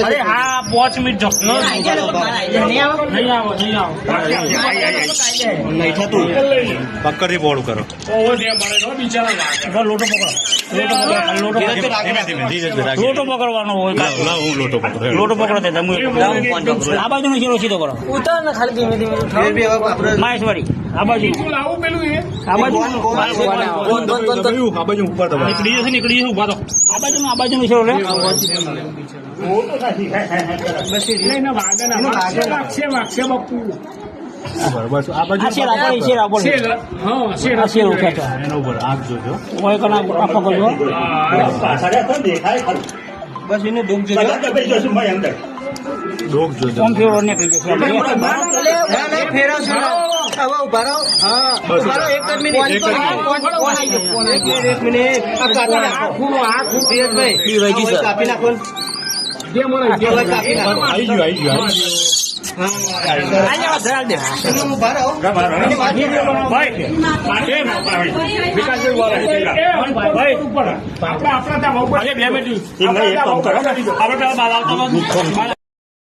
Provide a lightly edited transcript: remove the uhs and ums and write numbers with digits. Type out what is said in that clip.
અરે હા 5 મિનિટ જો નહીં થતું પકડથી બોળું કરો લોટો પકડો લોટો પકડવાનો હોય લોટો પકડો આ બાજુ નો શીરો સીધો કરો ઉતાર ને ખાલી ધીમે ધીમે માહેશ્વરી આ બાજુ આ બાજુ ઉપર નીકળી જશે ઉભા તો આ બાજુ નો શીરો લે બસ આ બાજુ બસ એને ડોક જોજો નીકળી જશે કાપી નાખો આવી ગયું